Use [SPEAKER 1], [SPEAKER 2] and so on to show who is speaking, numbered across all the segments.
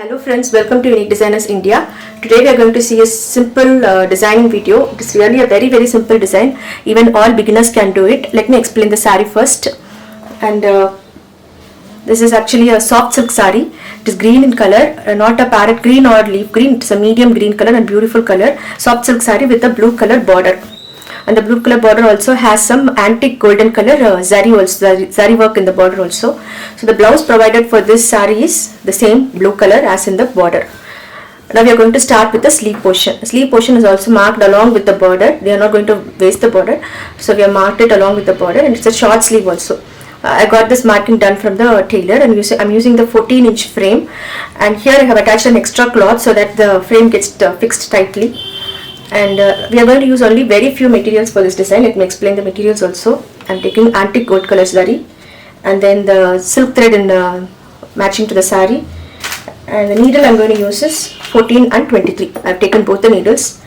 [SPEAKER 1] Hello friends, welcome to Unique Designers India. Today we are going to see a simple designing video. It is really a very simple design. Even all beginners can do it. Let me explain the sari first. And this is actually a soft silk sari. It is green in color, not a parrot green or leaf green. It's a medium green color and beautiful color. Soft silk sari with a blue color border. And the blue color border also has some antique golden color zari work in the border also. So the blouse provided for this sari is the same blue color as in the border. Now we are going to start with the sleeve portion. The sleeve portion is also marked along with the border. We are not going to waste the border. So we have marked it along with the border, and it's a short sleeve also. I got this marking done from the tailor, and I'm using the 14-inch frame, and here I have attached an extra cloth so that the frame gets fixed tightly. And we are going to use only very few materials for this design. Let me explain the materials also. I am taking antique gold color zari, and then the silk thread in matching to the sari, and the needle I am going to use is 14 and 23. I have taken both the needles,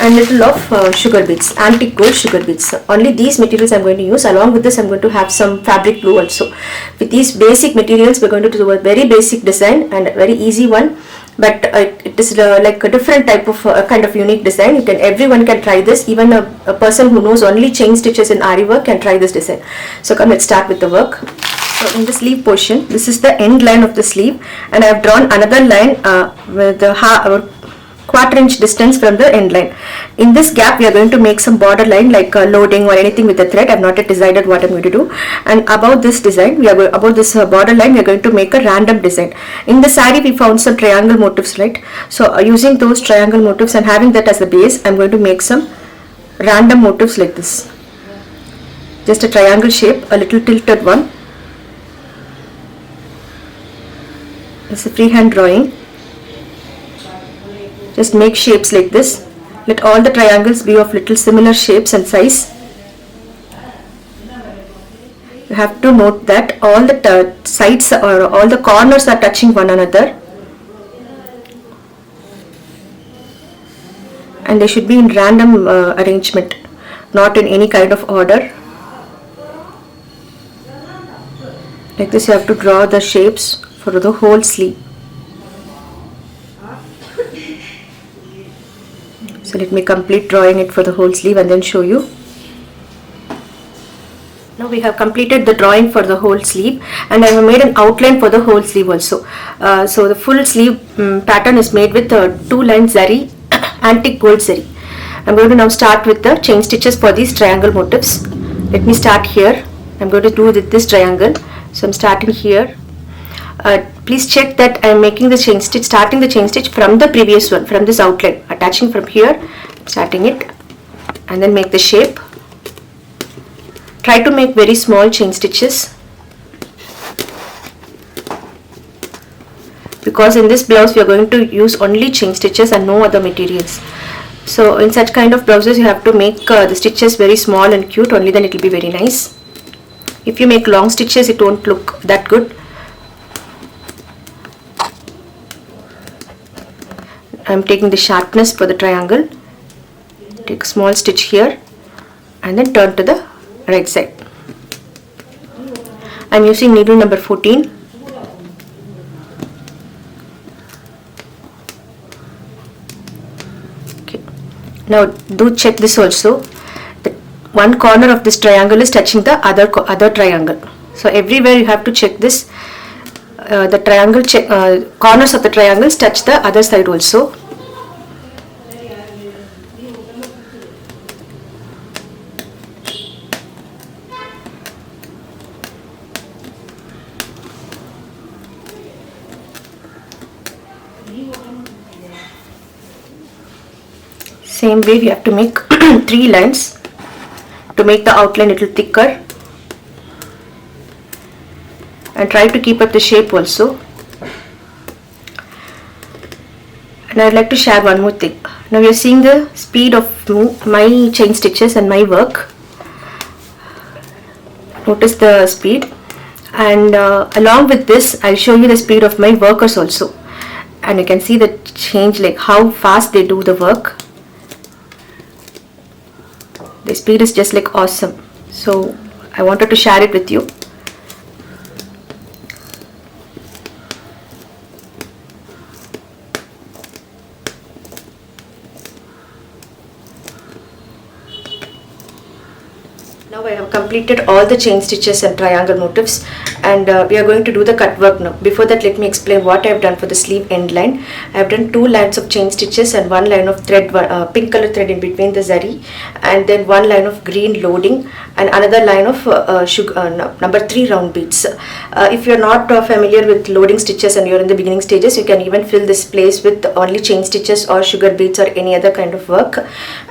[SPEAKER 1] and little of sugar beads, antique gold sugar beads. Only these materials I am going to use. Along with this I am going to have some fabric glue also. With these basic materials we are going to do a very basic design and a very easy one. But it is like a different type of kind of unique design. Everyone can try this. Even a person who knows only chain stitches in Ari work can try this design. So come, let's start with the work. So in the sleeve portion, this is the end line of the sleeve, and I have drawn another line with the quarter-inch distance from the end line. In this gap we are going to make some border line like loading or anything with the thread. I have not yet decided what I am going to do. And about this design, about this border line, we are going to make a random design. In the sari we found some triangle motifs, right? So using those triangle motifs and having that as the base, I am going to make some random motifs like this. Just a triangle shape, a little tilted one. It's a freehand drawing. Just make shapes like this. Let all the triangles be of little similar shapes and size. You have to note that all the sides or all the corners are touching one another, and they should be in random arrangement, not in any kind of order. Like this you have to draw the shapes for the whole sleeve. So let me complete drawing it for the whole sleeve and then show you. Now we have completed the drawing for the whole sleeve, and I have made an outline for the whole sleeve also. So the full sleeve pattern is made with 2-line zari, antique gold zari. I am going to now start with the chain stitches for these triangle motifs. Let me start here. I am going to do this triangle. So I am starting here. Please check that I am making the chain stitch, starting the chain stitch from the previous one, from this outline, attaching from here, starting it, and then make the shape. Try to make very small chain stitches, because in this blouse we are going to use only chain stitches and no other materials. So in such kind of blouses you have to make the stitches very small and cute, only then it will be very nice. If you make long stitches it won't look that good. I am taking the sharpness for the triangle. Take a small stitch here and then turn to the right side. I am using needle number 14. Okay. Now do check this also. The one corner of this triangle is touching the other triangle. So everywhere you have to check this. The triangle corners of the triangles touch the other side also. Same way we have to make 3 lines to make the outline a little thicker. And try to keep up the shape also. And I would like to share one more thing. Now you are seeing the speed of my chain stitches and my work. Notice the speed, and along with this I will show you the speed of my workers also, and you can see the change, like how fast they do the work. The speed is just like awesome. So I wanted to share it with you. completed all the chain stitches and triangle motifs, and we are going to do the cut work now. Before that, let me explain what I have done for the sleeve end line. I have done 2 lines of chain stitches and 1 line of thread, pink color thread in between the zari, and then 1 line of green loading and another line of number 3 round beads. If you are not familiar with loading stitches and you are in the beginning stages, you can even fill this place with only chain stitches or sugar beads or any other kind of work.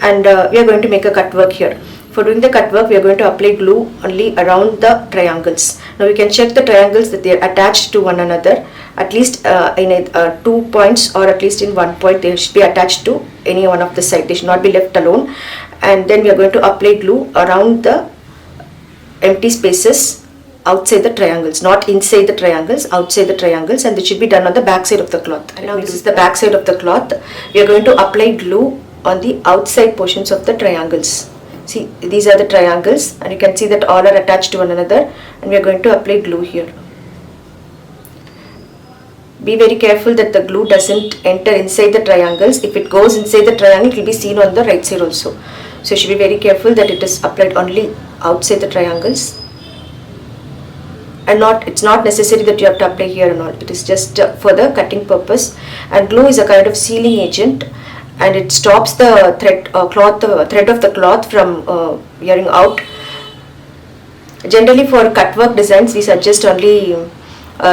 [SPEAKER 1] And we are going to make a cut work here. For doing the cut work, we are going to apply glue only around the triangles. Now you can check the triangles that they are attached to one another. At least in 2 points, or at least in 1 point, they should be attached to any one of the side. They should not be left alone. And then we are going to apply glue around the empty spaces outside the triangles, not inside the triangles, outside the triangles, and this should be done on the back side of the cloth. And now this is the back side of the cloth. We are going to apply glue on the outside portions of the triangles. See, these are the triangles, and you can see that all are attached to one another, and we are going to apply glue here. Be very careful that the glue doesn't enter inside the triangles. If it goes inside the triangle, it will be seen on the right side also. So you should be very careful that it is applied only outside the triangles, and it's not necessary that you have to apply here and all. It is just for the cutting purpose. And glue is a kind of sealing agent, and it stops the thread of the cloth from wearing out. Generally, for cut work designs, we suggest only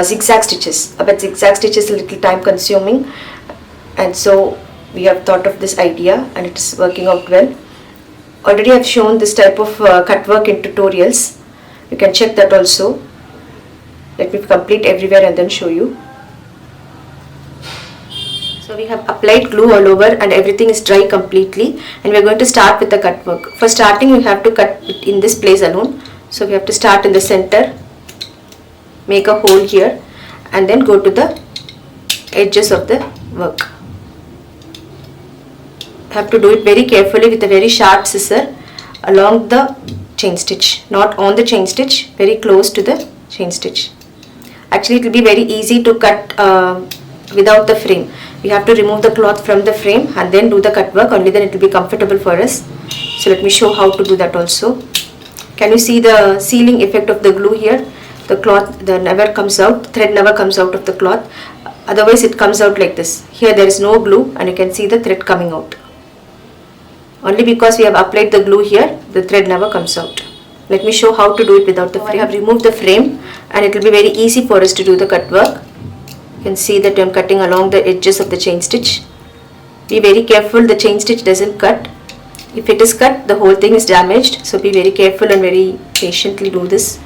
[SPEAKER 1] zigzag stitches, but zigzag stitches are a little time consuming, and so we have thought of this idea, and it is working out well. Already I have shown this type of cut work in tutorials. You can check that also. Let me complete everywhere and then show you. So we have applied glue all over and everything is dry completely, and we are going to start with the cut work. For starting, we have to cut it in this place alone. So we have to start in the center, make a hole here, and then go to the edges of the work. Have to do it very carefully with a very sharp scissor along the chain stitch, not on the chain stitch, very close to the chain stitch. Actually, it will be very easy to cut without the frame. We have to remove the cloth from the frame and then do the cut work, only then it will be comfortable for us. So let me show how to do that also. Can you see the sealing effect of the glue here? The cloth never comes out, thread never comes out of the cloth. Otherwise it comes out like this. Here there is no glue and you can see the thread coming out. Only because we have applied the glue here, the thread never comes out. Let me show how to do it without the frame. I have removed the frame and it will be very easy for us to do the cut work. You can see that I am cutting along the edges of the chain stitch. Be very careful the chain stitch doesn't cut. If it is cut, the whole thing is damaged. So be very careful and very patiently do this.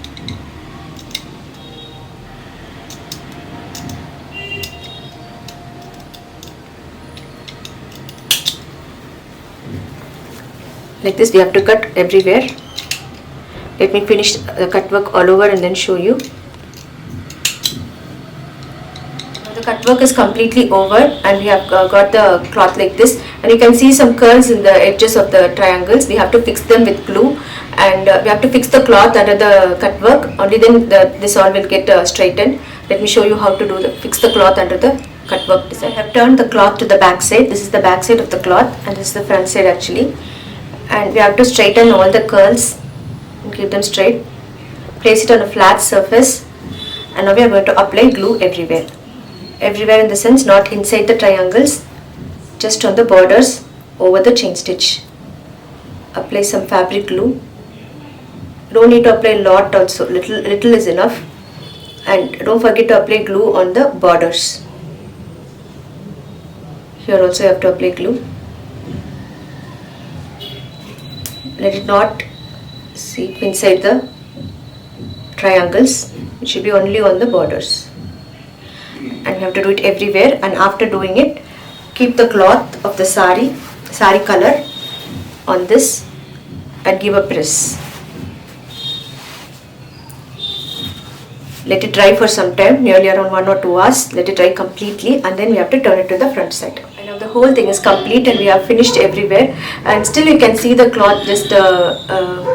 [SPEAKER 1] Like this we have to cut everywhere. Let me finish the cut work all over and then show you. The cut work is completely over and we have got the cloth like this, and you can see some curls in the edges of the triangles. We have to fix them with glue, and we have to fix the cloth under the cut work, only then this all will get straightened. Let me show you how to fix the cloth under the cut work design. I have turned the cloth to the back side. This is the back side of the cloth and this is the front side actually. And we have to straighten all the curls and keep them straight. Place it on a flat surface, and now we are going to apply glue everywhere. Everywhere in the sense, not inside the triangles, just on the borders over the chain stitch. Apply some fabric glue. Don't need to apply a lot also, little is enough. And don't forget to apply glue on the borders. Here also you have to apply glue. Let it not seep inside the triangles. It should be only on the borders. And you have to do it everywhere, and after doing it, keep the cloth of the sari color on this and give a press. Let it dry for some time, nearly around 1 or 2 hours. Let it dry completely, and then we have to turn it to the front side. And now the whole thing is complete and we have finished everywhere, and still you can see the cloth just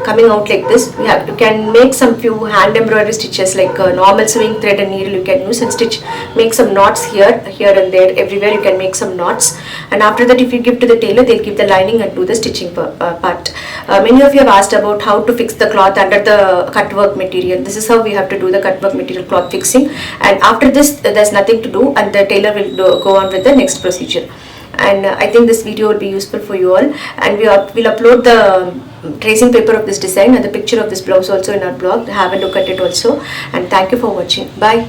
[SPEAKER 1] coming out like this. You can make some few hand embroidery stitches like normal sewing thread and needle you can use and stitch, make some knots here and there, everywhere you can make some knots. And after that, if you give to the tailor, they'll give the lining and do the stitching part. Many of you have asked about how to fix the cloth under the cut work material. This is how we have to do the cut work material cloth fixing, and after this there's nothing to do, and the tailor will go on with the next procedure. And I think this video will be useful for you all, and we'll upload the tracing paper of this design and the picture of this blouse also in our blog. Have a look at it also, and thank you for watching. Bye.